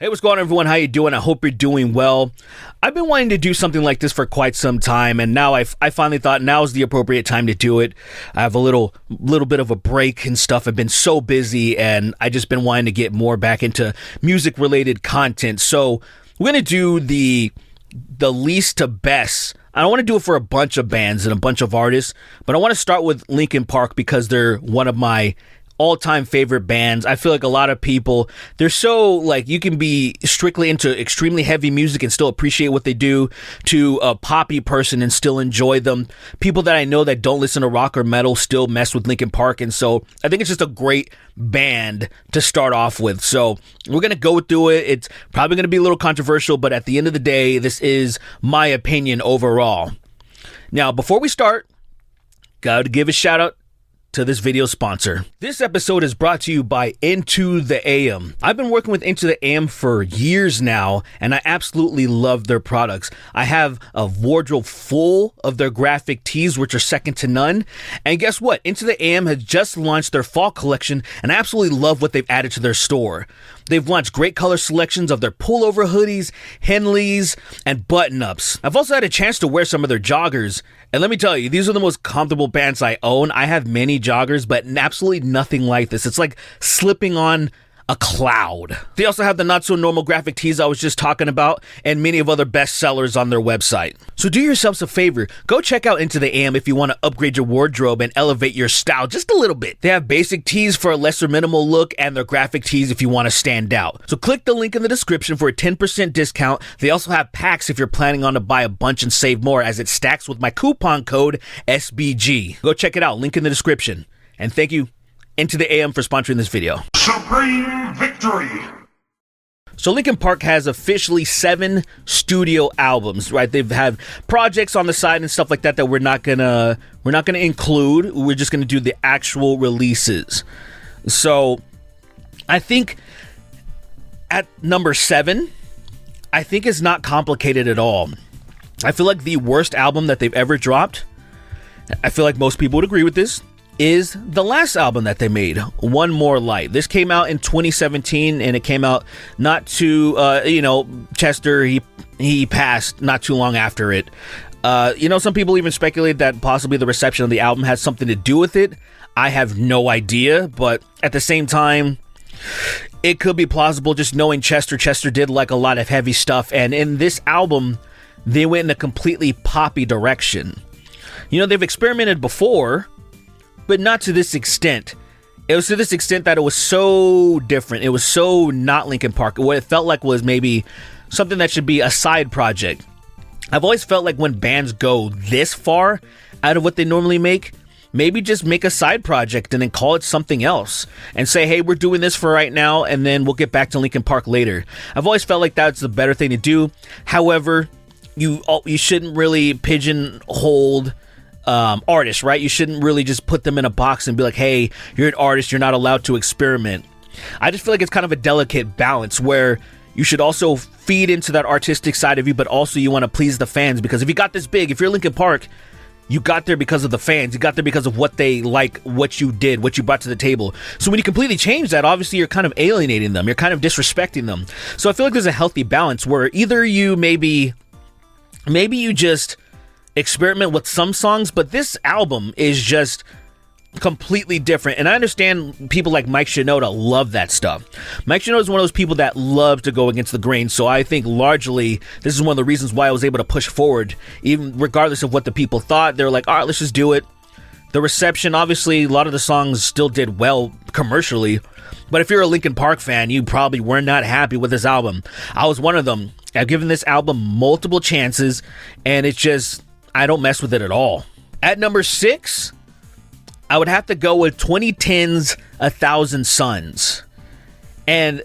Hey, what's going on, everyone? How you doing? I hope you're doing well. I've been wanting to do something like this for quite some time, and now I finally thought now is the appropriate time to do it. I have a little bit of a break and stuff. I've been so busy, and I just been wanting to get more back into music-related content. So we're gonna do the least to best. I don't want to do it for a bunch of bands and a bunch of artists, but I want to start with Linkin Park because they're one of my all-time favorite bands. I feel like a lot of people, they're so, like, you can be strictly into extremely heavy music and still appreciate what they do, to a poppy person and still enjoy them. People that I know that don't listen to rock or metal still mess with Linkin Park, and so I think it's just a great band to start off with. So we're gonna go through it. It's probably gonna be a little controversial, but at the end of the day, this is my opinion overall. Now, before we start, gotta give a shout out to this video sponsor. This episode is brought to you by Into the AM. I've been working with Into the AM for years now, and I absolutely love their products. I have a wardrobe full of their graphic tees, which are second to none. And guess what? Into the AM has just launched their fall collection, and I absolutely love what they've added to their store. They've launched great color selections of their pullover hoodies, Henleys, and button-ups. I've also had a chance to wear some of their joggers, and let me tell you, these are the most comfortable pants I own. I have many joggers, but absolutely nothing like this. It's like slipping on a cloud. They also have the not-so-normal graphic tees I was just talking about, and many of other best sellers on their website. So do yourselves a favor, go check out Into the AM if you want to upgrade your wardrobe and elevate your style just a little bit. They have basic tees for a lesser minimal look, and their graphic tees if you want to stand out. So click the link in the description for a 10% discount. They also have packs if you're planning on to buy a bunch and save more, as it stacks with my coupon code SBG. Go check it out, link in the description. And thank you, Into the AM, for sponsoring this video. Supreme victory! So Linkin Park has officially 7 studio albums, right? They've had projects on the side and stuff like that that we're not gonna include. We're just gonna do the actual releases. So I think at number 7, I think it's not complicated at all. I feel like the worst album that they've ever dropped, I feel like most people would agree with this, is the last album that they made, One More Light. This came out in 2017, and it came out not too, Chester, he passed not too long after it. Some people even speculate that possibly the reception of the album has something to do with it. I have no idea, but at the same time, it could be plausible just knowing Chester. Chester did like a lot of heavy stuff, and in this album, they went in a completely poppy direction. They've experimented before, but not to this extent. It was to this extent that it was so different. It was so not Linkin Park. What it felt like was maybe something that should be a side project. I've always felt like when bands go this far out of what they normally make, maybe just make a side project and then call it something else and say, hey, we're doing this for right now, and then we'll get back to Linkin Park later. I've always felt like that's the better thing to do. However, you shouldn't really pigeonhole artists, right? You shouldn't really just put them in a box and be like, hey, you're an artist, you're not allowed to experiment. I just feel like it's kind of a delicate balance where you should also feed into that artistic side of you, but also you want to please the fans, because if you got this big, if you're Linkin Park, you got there because of the fans. You got there because of what they like, what you did, what you brought to the table. So when you completely change that, obviously you're kind of alienating them. You're kind of disrespecting them. So I feel like there's a healthy balance where either you maybe you just experiment with some songs, but this album is just completely different. And I understand people like Mike Shinoda love that stuff. Mike Shinoda is one of those people that love to go against the grain, so I think largely this is one of the reasons why I was able to push forward, even regardless of what the people thought. They're like, all right, let's just do it. The reception, obviously, a lot of the songs still did well commercially, but if you're a Linkin Park fan, you probably were not happy with this album. I was one of them. I've given this album multiple chances, and it's just, I don't mess with it at all. At number 6, I would have to go with 2010's 1,000 Suns. And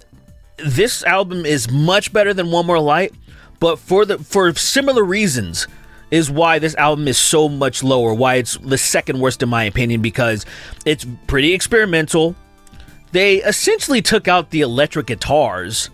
this album is much better than One More Light, but for similar reasons is why this album is so much lower, why it's the second worst in my opinion, because it's pretty experimental. They essentially took out the electric guitars,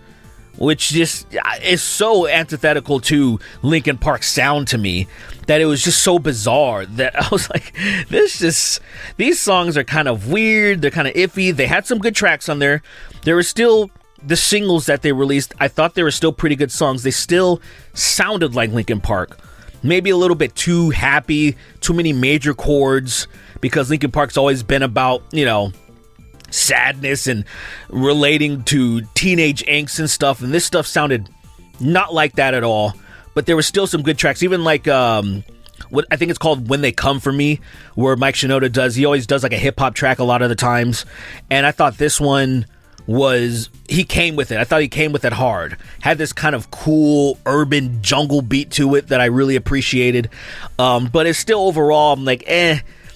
which just is so antithetical to Linkin Park's sound to me that it was just so bizarre that I was like, these songs are kind of weird, they're kind of iffy. They had some good tracks on there. There was still the singles that they released, I thought they were still pretty good songs. They still sounded like Linkin Park. Maybe a little bit too happy, too many major chords, because Linkin Park's always been about, sadness and relating to teenage angst and stuff, and this stuff sounded not like that at all. But there were still some good tracks, even like what I think it's called When They Come For Me, where Mike Shinoda he always does like a hip-hop track a lot of the times, and I thought this one he came with it. I thought he came with it hard. Had this kind of cool urban jungle beat to it that I really appreciated. But it's still overall, I'm like,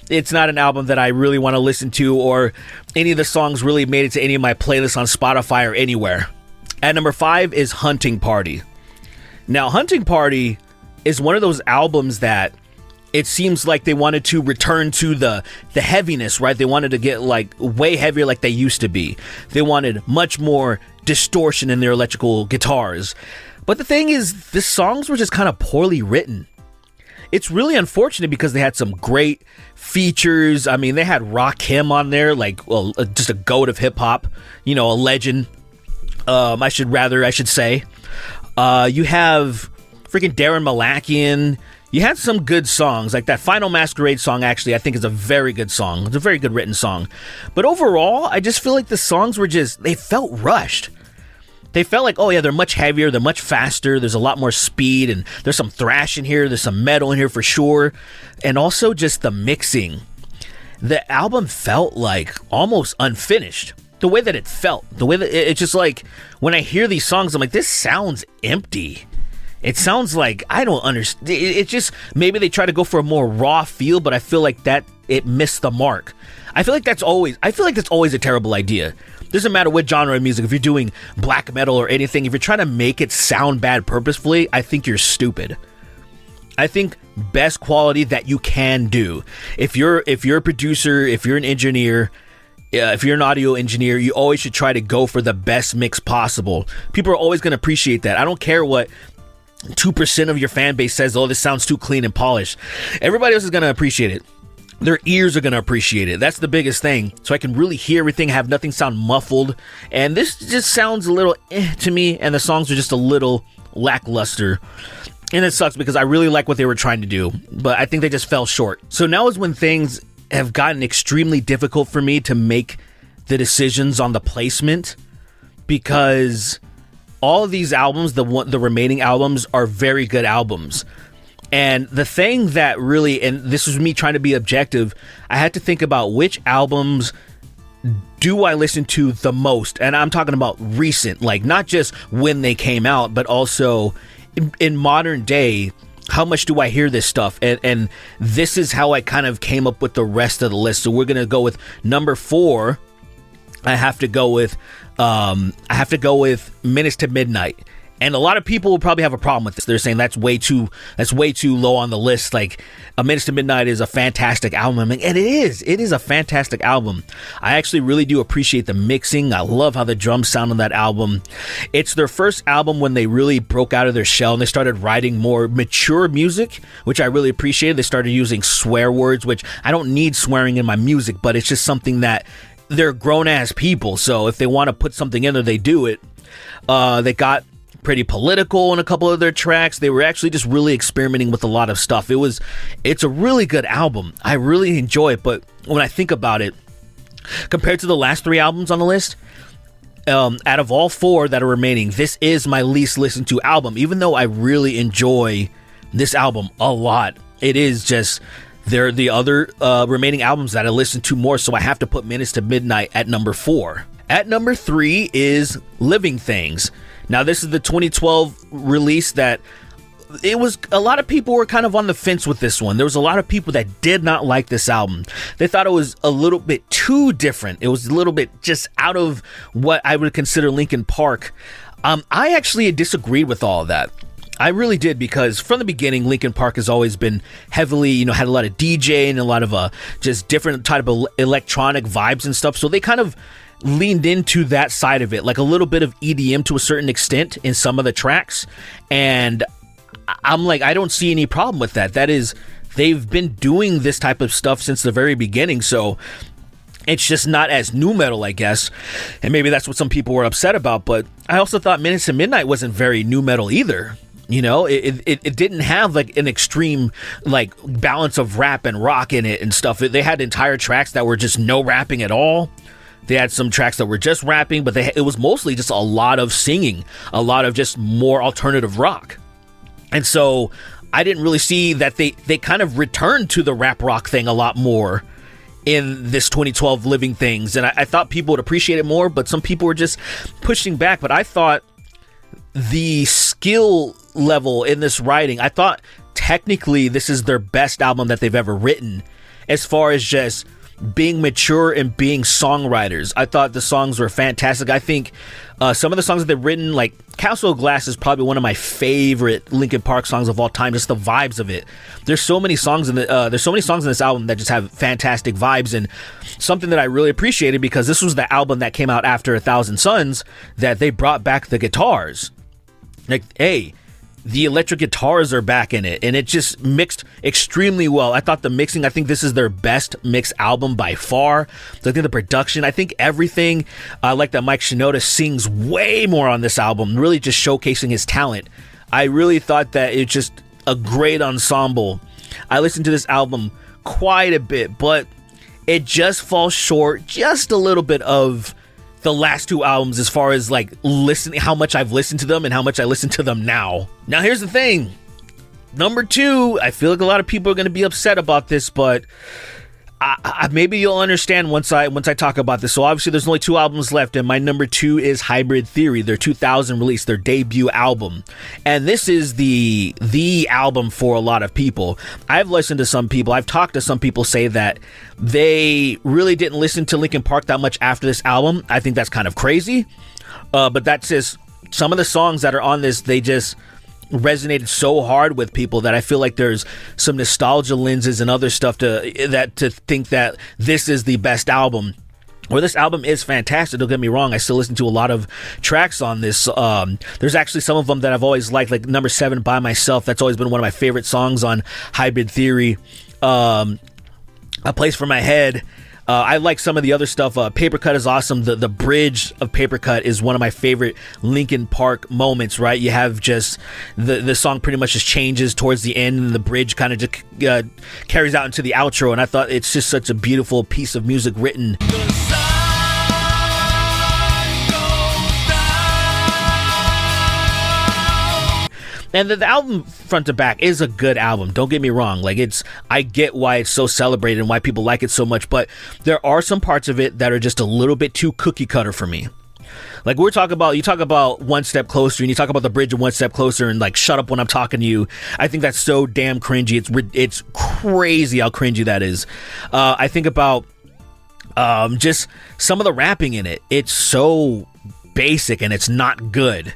it's not an album that I really want to listen to, or any of the songs really made it to any of my playlists on Spotify or anywhere. At number 5 is Hunting Party. Now, Hunting Party is one of those albums that it seems like they wanted to return to the heaviness, right? They wanted to get like way heavier like they used to be. They wanted much more distortion in their electrical guitars. But the thing is, the songs were just kind of poorly written. It's really unfortunate because they had some great features. I mean, they had Rakim on there, just a goat of hip hop, a legend. I should say. You have freaking Darren Malakian. You had some good songs, like that Final Masquerade song, actually, I think is a very good song. It's a very good written song. But overall, I just feel like the songs they felt rushed. They felt like, oh yeah, they're much heavier, they're much faster, there's a lot more speed, and there's some thrash in here, there's some metal in here for sure. And also just the mixing. The album felt like almost unfinished. The way that it felt, the way that it's just like, when I hear these songs, I'm like, this sounds empty. It sounds like, I don't understand. It's just, maybe they try to go for a more raw feel, but I feel like that it missed the mark. I feel like that's always a terrible idea. Doesn't matter what genre of music. If you're doing black metal or anything, if you're trying to make it sound bad purposefully, I think you're stupid. I think best quality that you can do. If you're a producer, if you're an engineer, if you're an audio engineer, you always should try to go for the best mix possible. People are always going to appreciate that. I don't care what 2% of your fan base says, oh, this sounds too clean and polished. Everybody else is going to appreciate it. Their ears are going to appreciate it. That's the biggest thing. So I can really hear everything, have nothing sound muffled. And this just sounds a little to me, and the songs are just a little lackluster. And it sucks because I really like what they were trying to do, but I think they just fell short. So now is when things have gotten extremely difficult for me to make the decisions on the placement, because all of these albums, the remaining albums, are very good albums. And the thing that really, and this was me trying to be objective, I had to think about which albums do I listen to the most. And I'm talking about recent, like not just when they came out, but also in modern day, how much do I hear this stuff? And this is how I kind of came up with the rest of the list. So we're going to go with number 4. I have to go with Minutes to Midnight. And a lot of people will probably have a problem with this. They're saying that's way too low on the list. Like, A Minutes to Midnight is a fantastic album. And it is a fantastic album. I actually really do appreciate the mixing. I love how the drums sound on that album. It's their first album when they really broke out of their shell and they started writing more mature music, which I really appreciated. They started using swear words, which I don't need swearing in my music, but it's just something that they're grown-ass people. So if they want to put something in there, they do it. They got pretty political in a couple of their tracks. They were actually just really experimenting with a lot of stuff. It's a really good album. I really enjoy it, but when I think about it, compared to the last 3 albums on the list, out of all 4 that are remaining, this is my least listened to album, even though I really enjoy this album a lot. It is just, they're the other remaining albums that I listen to more, so I have to put Minutes to Midnight at number 4. At number 3 is Living Things. Now, this is the 2012 release that it was, a lot of people were kind of on the fence with this one. There was a lot of people that did not like this album. They thought it was a little bit too different. It was a little bit just out of what I would consider Linkin Park. I actually disagreed with all of that. I really did, because from the beginning, Linkin Park has always been heavily, had a lot of DJ and a lot of just different type of electronic vibes and stuff. So they kind of leaned into that side of it, like a little bit of EDM to a certain extent in some of the tracks. And I'm like, I don't see any problem with that. That is, they've been doing this type of stuff since the very beginning. So It's just not as nu metal, I guess, and maybe that's what some people were upset about. But I also thought Minutes to Midnight wasn't very nu metal either. You know, it didn't have like an extreme like balance of rap and rock in it and stuff. They had entire tracks that were just no rapping at all. They had some tracks that were just rapping, but it was mostly just a lot of singing, a lot of just more alternative rock. And so I didn't really see that they kind of returned to the rap rock thing a lot more in this 2012 Living Things, and I thought people would appreciate it more, but some people were just pushing back. But I thought the skill level in this writing, I thought technically this is their best album that they've ever written as far as just being mature and being songwriters. I thought the songs were fantastic. I think some of the songs that they've written, like Castle of Glass is probably one of my favorite Linkin Park songs of all time, just the vibes of it. There's so many songs in this album that just have fantastic vibes, and something that I really appreciated, because this was the album that came out after 1,000 Suns, that they brought back the guitars. Like, hey, the electric guitars are back in it, and it just mixed extremely well. I thought the mixing, I think this is their best mixed album by far. I think the production, I think everything, I like that Mike Shinoda sings way more on this album, really just showcasing his talent. I really thought that it's just a great ensemble. I listened to this album quite a bit, but it just falls short just a little bit of the last two albums as far as like listening, how much I've listened to them and how much I listen to them now. Now here's the thing. Number two, I feel like a lot of people are going to be upset about this, but maybe you'll understand once I talk about this. So obviously there's only two albums left, and my number two is Hybrid Theory, their 2000 release, their debut album. And this is the album for a lot of people. I've listened to some people, I've talked to some people say that they really didn't listen to Linkin Park that much after this album. I think that's kind of crazy. But that's just some of the songs that are on this, they just resonated so hard with people that I feel like there's some nostalgia lenses and other stuff to think that this is the best album. Or this album is fantastic, don't get me wrong. I still listen to a lot of tracks on this. There's actually some of them that I've always liked, like number 7, By Myself. That's always been one of my favorite songs on Hybrid Theory. A Place for My Head. I like some of the other stuff. Paper Cut is awesome. The bridge of Paper Cut is one of my favorite Linkin Park moments, right? You have just the song pretty much just changes towards the end, and the bridge kind of just carries out into the outro, and I thought it's just such a beautiful piece of music written. And the album front to back is a good album. Don't get me wrong. Like, I get why it's so celebrated and why people like it so much, but there are some parts of it that are just a little bit too cookie cutter for me. Like, you talk about One Step Closer, and you talk about the bridge of One Step Closer, and like, shut up when I'm talking to you. I think that's so damn cringy. It's crazy how cringy that is. I think about just some of the rapping in it. It's so basic and it's not good.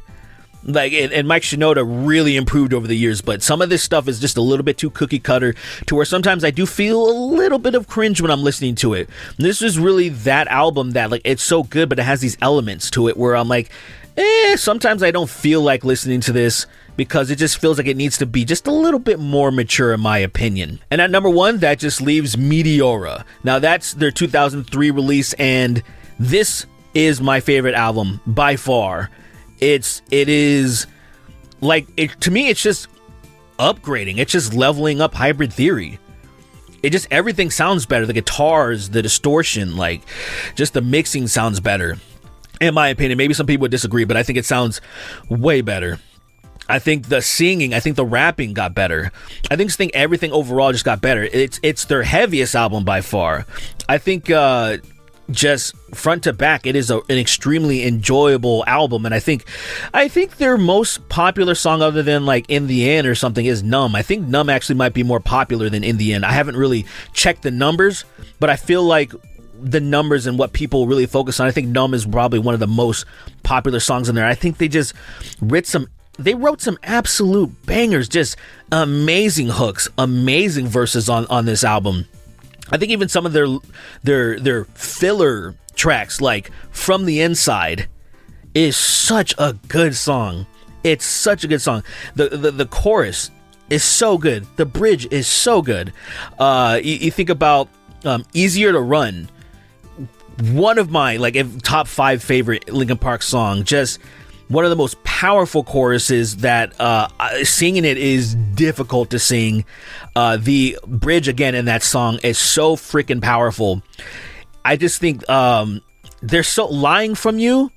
Like, and Mike Shinoda really improved over the years, but some of this stuff is just a little bit too cookie cutter to where sometimes I do feel a little bit of cringe when I'm listening to it. This is really that album that, like, it's so good, but it has these elements to it where I'm like, sometimes I don't feel like listening to this because it just feels like it needs to be just a little bit more mature, in my opinion. And at number 1, that just leaves Meteora. Now, that's their 2003 release, and this is my favorite album by far. It is like, to me, it's just upgrading. It's just leveling up Hybrid Theory. Everything sounds better. The guitars, the distortion, like, just the mixing sounds better, in my opinion. Maybe some people would disagree, but I think it sounds way better. I think the singing, I think the rapping got better. I think everything overall just got better. It's their heaviest album by far. I think, just front to back, it is an extremely enjoyable album, and I think their most popular song, other than like In the End or something, is Numb. I think Numb actually might be more popular than In the End. I haven't really checked the numbers, but I feel like the numbers and what people really focus on, I think Numb is probably one of the most popular songs in there. I think they just wrote some absolute bangers, just amazing hooks, amazing verses on this album. I think even some of their filler tracks, like From the Inside, is such a good song. It's such a good song. The chorus is so good. The bridge is so good. You think about Easier to Run. one of my top 5 favorite Linkin Park song. Just one of the most powerful choruses that singing it is difficult to sing. The bridge again in that song is so freaking powerful. I just think there's so Lying From You.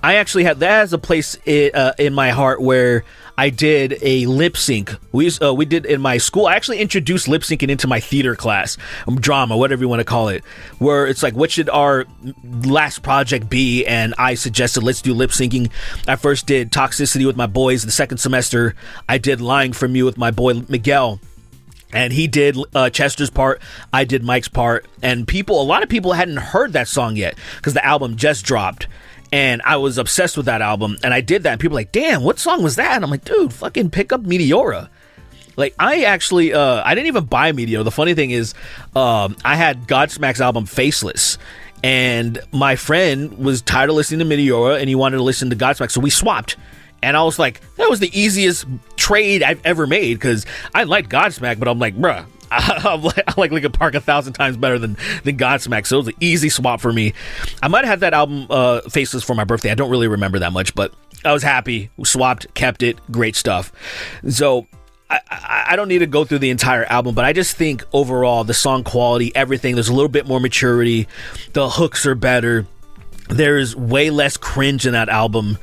I actually have that as a place in my heart where I did a lip sync. We did in my school. I actually introduced lip syncing into my theater class, drama, whatever you want to call it, where it's like, what should our last project be? And I suggested, let's do lip syncing. I first did Toxicity with my boys. The second semester, I did Lying From You with my boy Miguel. And he did Chester's part, I did Mike's part. And a lot of people hadn't heard that song yet because the album just dropped. And I was obsessed with that album, and I did that, and people were like, damn, what song was that? And I'm like, dude, fucking pick up Meteora. Like, I actually, I didn't even buy Meteora. The funny thing is, I had Godsmack's album Faceless, and my friend was tired of listening to Meteora, and he wanted to listen to Godsmack, so we swapped. And I was like, that was the easiest trade I've ever made, because I like Godsmack, but I'm like, bruh, I like Linkin Park 1,000 times better than Godsmack, so it was an easy swap for me. I might have had that album Faceless for my birthday. I don't really remember that much, but I was happy. Swapped, kept it, great stuff. So I don't need to go through the entire album, but I just think overall the song quality, everything, there's a little bit more maturity. The hooks are better. There's way less cringe in that album.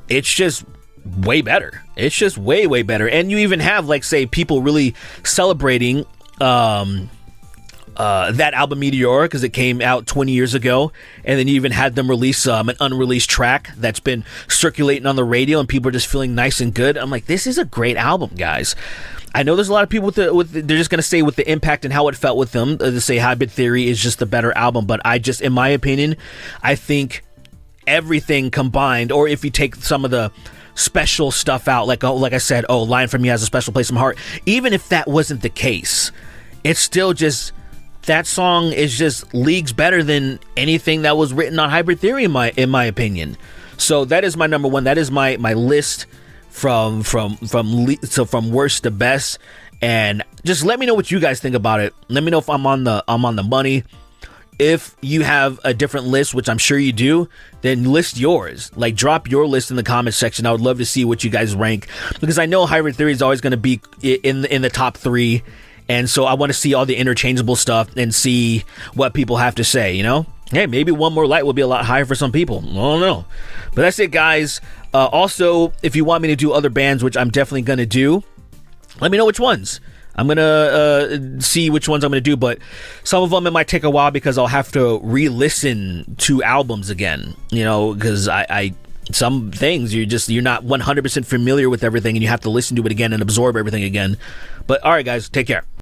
It's just way better. It's just way, way better. And you even have, like, say, people really celebrating that album Meteora because it came out 20 years ago, and then you even had them release an unreleased track that's been circulating on the radio, and people are just feeling nice and good. I'm like, this is a great album, guys. I know there's a lot of people they're just going to say with the impact and how it felt with them, to say Hybrid Theory is just the better album, but I just, in my opinion, I think everything combined, or if you take some of the special stuff out, like I said, Lying From You has a special place in my heart, even if that wasn't the case, it's still just, that song is just leagues better than anything that was written on Hybrid Theory in my opinion. So that is my number one. That is my list from worst to best. And just let me know what you guys think about it. Let me know if I'm on the money. If you have a different list, which I'm sure you do, then list yours. Like, drop your list in the comment section. I would love to see what you guys rank, because I know Hybrid Theory is always going to be in the top 3. And so I want to see all the interchangeable stuff and see what people have to say, you know? Hey, maybe One More Light will be a lot higher for some people. I don't know. But that's it, guys. Also, if you want me to do other bands, which I'm definitely going to do, let me know which ones. I'm going to see which ones I'm going to do, but some of them it might take a while because I'll have to re-listen to albums again, you know, because I some things you're not 100% familiar with everything, and you have to listen to it again and absorb everything again. But all right, guys, take care.